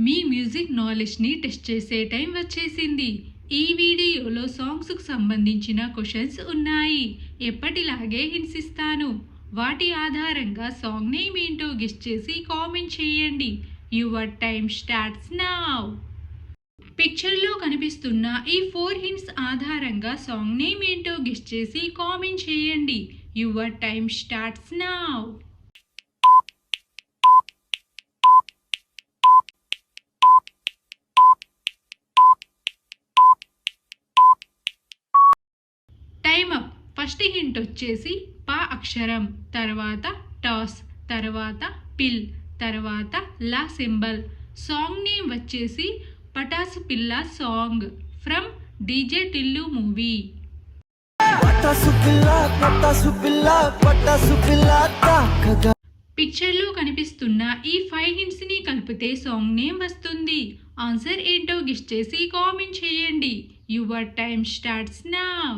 మీ music నాలెడ్జ్ని test చేసే time వచ్చేసింది. ఈ వీడియోలో సాంగ్స్కు సంబంధించిన క్వశ్చన్స్ ఉన్నాయి. ఎప్పటిలాగే హింట్స్ ఇస్తాను. వాటి ఆధారంగా సాంగ్ నేమ్ ఏంటో గెస్ చేసి కామెంట్ చేయండి. Your time starts now. పిక్చర్లో కనిపిస్తున్న ఈ 4 హింట్స్ ఆధారంగా సాంగ్ నేమ్ ఏంటో గెస్ చేసి కామెంట్ చేయండి. Your time starts now. Time up. First hint వచ్చేసి పా అక్షరం, తర్వాత టాస్, తర్వాత పిల్, తర్వాత లా సింబల్. సాంగ్ నేమ్ వచ్చేసి పటాసు పిల్ల song from DJ Tillu movie. పిక్చర్లో కనిపిస్తున్న ఈ 5 హింట్స్ ని కలిపితే సాంగ్ నేమ్ వస్తుంది. ఆన్సర్ ఏంటో గెస్ చేసి కామెంట్ చేయండి. Your time starts now.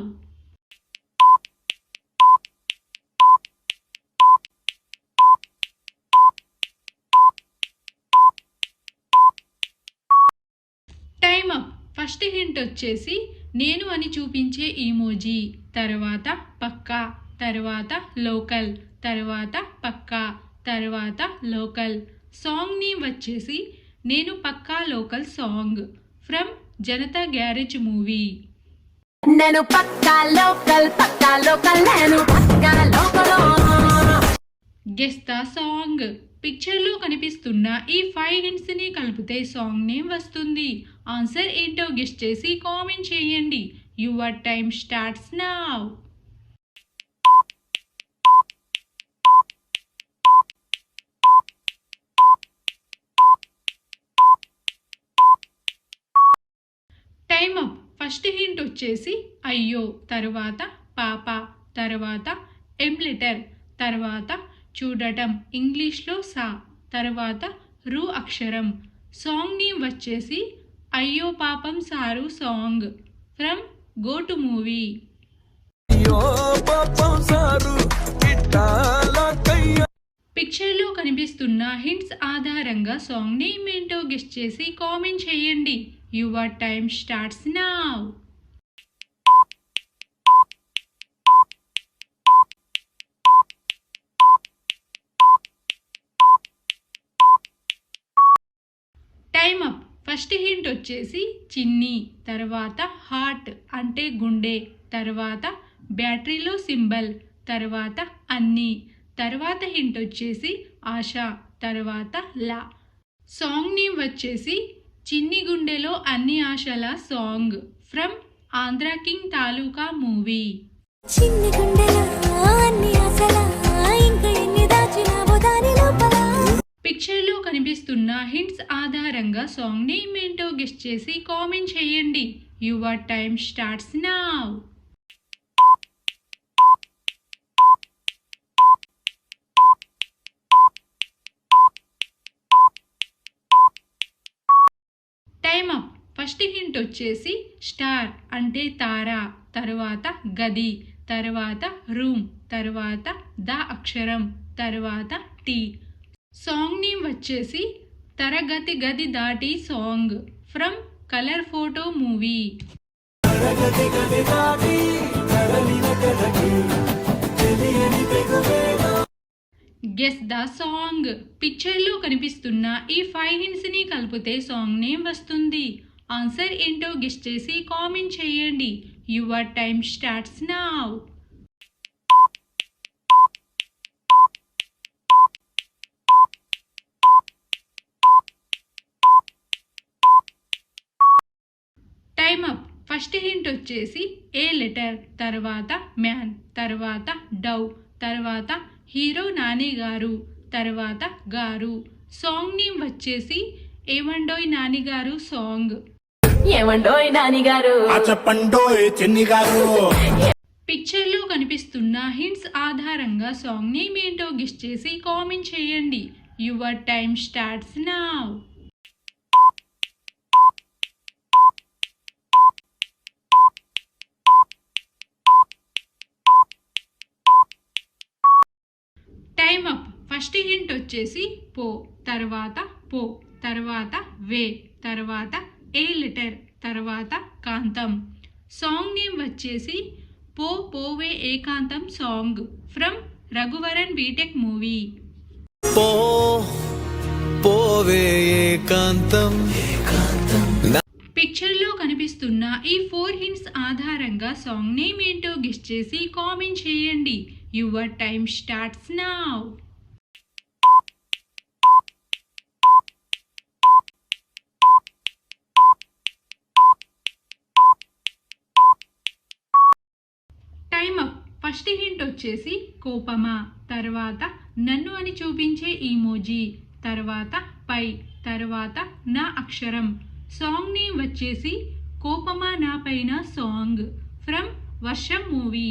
Time up. First hint వచ్చేసి నేను అని చూపించే ఈమోజీ, తర్వాత పక్కా, తర్వాత లోకల్, తర్వాత పక్కా, తర్వాత లోకల్. సాంగ్ నేమ్ వచ్చేసి నేను పక్కా local song from Janatha Garage movie. నేను పక్కా లోకల్, పక్కా లోకల్, నేను పక్కా లోకల్. Guess the song. పిక్చర్లో కనిపిస్తున్న ఈ 5 హింట్స్ ని కలిపితే సాంగ్ నేమ్ వస్తుంది. ఆన్సర్ ఏంటో గెస్ చేసి కామెంట్ చేయండి. Your time starts now. Time up. First hint వచ్చేసి అయ్యో, తర్వాత పాప, తర్వాత ఎం లెటర్, తర్వాత చూడటం ఇంగ్లీష్లో సా, తర్వాత రు అక్షరం. సాంగ్ నేమ్ వచ్చేసి అయ్యో పాపం sir song from go to movie. పిక్చర్లో కనిపిస్తున్న హింట్స్ ఆధారంగా సాంగ్ నేమ్ ఏంటో గెస్ చేసి కామెంట్ చేయండి. Your time starts now. Time up. First hint వచ్చేసి చిన్ని, తర్వాత హార్ట్ అంటే గుండె, తర్వాత బ్యాటరీలో సింబల్, తర్వాత అన్ని, తర్వాత హింట్ వచ్చేసి ఆశ, తర్వాత లా. సాంగ్ నేమ్ వచ్చేసి చిన్ని గుండెలో అన్ని ఆశల song from Andhra king taluka movie. పిక్చర్లో కనిపిస్తున్న హింట్స్ ఆధారంగా సాంగ్ నేమ్ ఏంటో గెస్ చేసి కామెంట్ చేయండి. Your time starts now. Time up. First hint వచ్చేసి స్టార్ అంటే తార, తర్వాత గది, తర్వాత రూమ్, తర్వాత ద అక్షరం, తర్వాత టీ. సాంగ్ నేమ్ వచ్చేసి తరగతి గది దాటి song from colour photo movie. Guess the song. పిక్చర్లో కనిపిస్తున్న ఈ 5 హింట్స్ ని కలిపితే సాంగ్ నేమ్ వస్తుంది. ఆన్సర్ ఏంటో గెస్ చేసి కామెంట్ చేయండి. Your time starts now. Time up. First hint వచ్చేసి ఏ లెటర్, తర్వాత మ్యాన్, తర్వాత డవ్, తర్వాత హీరో నాని గారు, తర్వాత గారు. సాంగ్ నేమ్ వచ్చేసి ఏమండోయ్ నాని గారు సాంగ్. ఏమండోయ్ నాని గారు చెప్పండోయ్ చిన్ని గారు. పిక్చర్లో కనిపిస్తున్న హింట్స్ ఆధారంగా సాంగ్ నేమ్ ఏంటో గెస్ చేసి కామెంట్ చేయండి. Your time starts now. Time up. First hint వచ్చేసి పో, తర్వాత పో, తర్వాత వే తర్వాత ఏ లెటర్ తర్వాత కాంతం. సాంగ్ నేమ్ వచ్చేసి పో పోవే ఏకాంతం song from Raghuvaran BTech movie. పో పోవే ఏకాంతం. పిక్చర్లో కనిపిస్తున్న ఈ 4 హింట్స్ ఆధారంగా సాంగ్ నేమ్ ఏంటో గెస్ చేసి కామెంట్ చేయండి. Your time starts now. Time up. First hint వచ్చేసి కోపమా, తర్వాత నన్ను అని చూపించే ఈమోజీ, తర్వాత పై, తర్వాత నా అక్షరం. సాంగ్ నేమ్ వచ్చేసి కోపమా నా పైన సాంగ్ ఫ్రమ్ వర్షం మూవీ.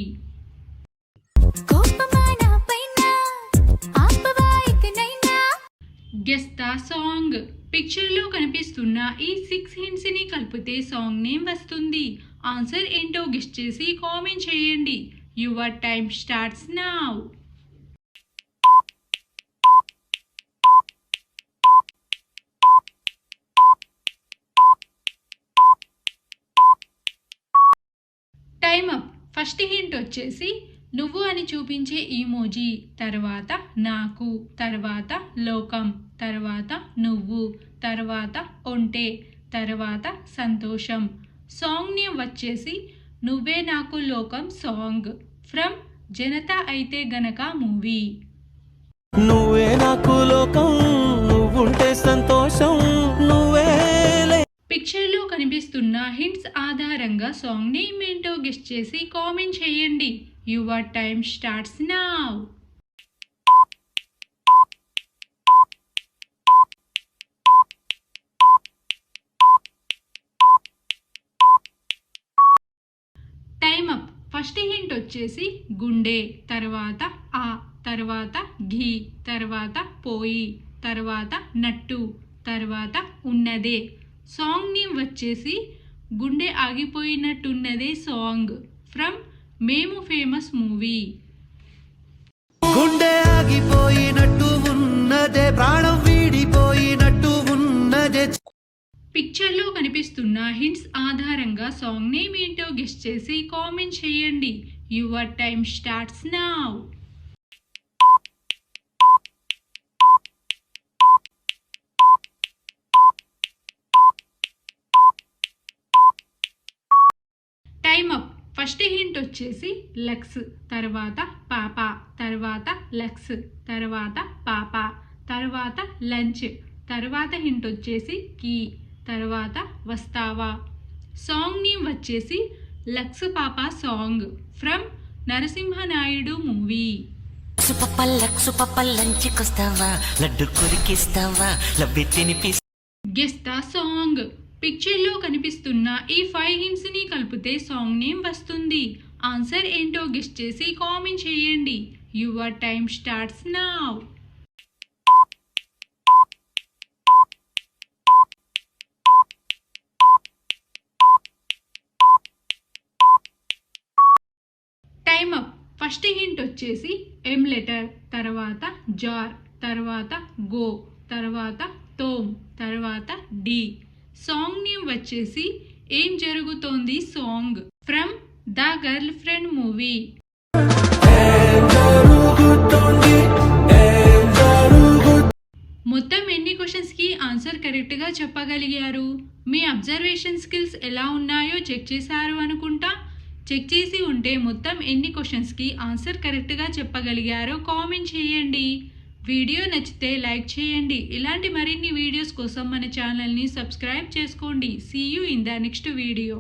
Guess the song. పిక్చర్లో కనిపిస్తున్న ఈ 6 హింట్స్ని కలిపితే సాంగ్ నేమ్ వస్తుంది. ఆన్సర్ ఏంటో గెస్ చేసి కామెంట్ చేయండి. Your time starts now. Time up. First hint వచ్చేసి నువ్వు అని చూపించే ఈమోజీ, తర్వాత నాకు, తర్వాత లోకం, తర్వాత నువ్వు, తర్వాత ఒంటే, తర్వాత సంతోషం. సాంగ్ నేమ్ వచ్చేసి నువ్వే నాకు లోకం సాంగ్ ఫ్రమ్ జనతా అయితే గనక మూవీ. నువ్వే నాకు లోకం, నువ్వుంటే సంతోషం, నువ్వే. పిక్చర్లో కనిపిస్తున్న హింట్స్ ఆధారంగా సాంగ్ నేమ్ ఏంటో గెస్ చేసి కామెంట్ చేయండి. Your time starts now. Time up. First hint వచ్చేసి గుండె, తర్వాత ఆ, తర్వాత ఘీ, తర్వాత పోయి, తర్వాత నట్టు, తర్వాత ఉన్నదే. సాంగ్ నేమ్ వచ్చేసి గుండె ఆగిపోయినట్టున్నదే సాంగ్ ఫ్రమ్ మేము ఫేమస్ మూవీ. గుండె ఆగిపోయినట్టు ఉన్నదే, ప్రాణం వీడిపోయినట్టు ఉన్నదే. పిక్చర్లో కనిపిస్తున్న హింట్స్ ఆధారంగా సాంగ్ నేమ్ ఏంటో గెస్ చేసి కామెంట్ చేయండి. Your time starts now. Time up. First hint వచ్చేసి లక్స్, తర్వాత పాప, తర్వాత లక్స్, తర్వాత పాప, తర్వాత లంచ్, తర్వాత హింట్ వచ్చేసి కీ, తర్వాత వస్తావా. సాంగ్ నేమ్ వచ్చేసి లక్స్ పాప song from Narasimha Naidu movie. Lux పప్ప లంచ్కొస్తావా, లడ్డు కొరికిస్తావా, లవ్వి తినిపి. Guess the song. పిక్చర్లో కనిపిస్తున్న ఈ 5 హింట్స్ని కలిపితే సాంగ్ నేమ్ వస్తుంది. ఆన్సర్ ఏంటో గెస్ చేసి కామెంట్ చేయండి. Your time starts now. Time up. First hint వచ్చేసి ఎం లెటర్, తర్వాత జార్, తర్వాత గో, తర్వాత తోమ్, తర్వాత డి. సాంగ్ నేమ్ వచ్చేసి ఏం జరుగుతోంది song from the girlfriend movie. మొత్తం ఎన్ని క్వశ్చన్స్కి ఆన్సర్ కరెక్ట్గా చెప్పగలిగారు? మీ అబ్జర్వేషన్ స్కిల్స్ ఎలా ఉన్నాయో చెక్ చేశారు అనుకుంటా. చెక్ చేసి ఉంటే మొత్తం ఎన్ని క్వశ్చన్స్కి ఆన్సర్ కరెక్ట్గా చెప్పగలిగారో కామెంట్ చేయండి. వీడియో నచ్చితే లైక్ చేయండి. ఇలాంటి మరిన్ని వీడియోస్ కోసం మన ఛానల్ని సబ్స్క్రైబ్ చేసుకోండి. See you in the next video.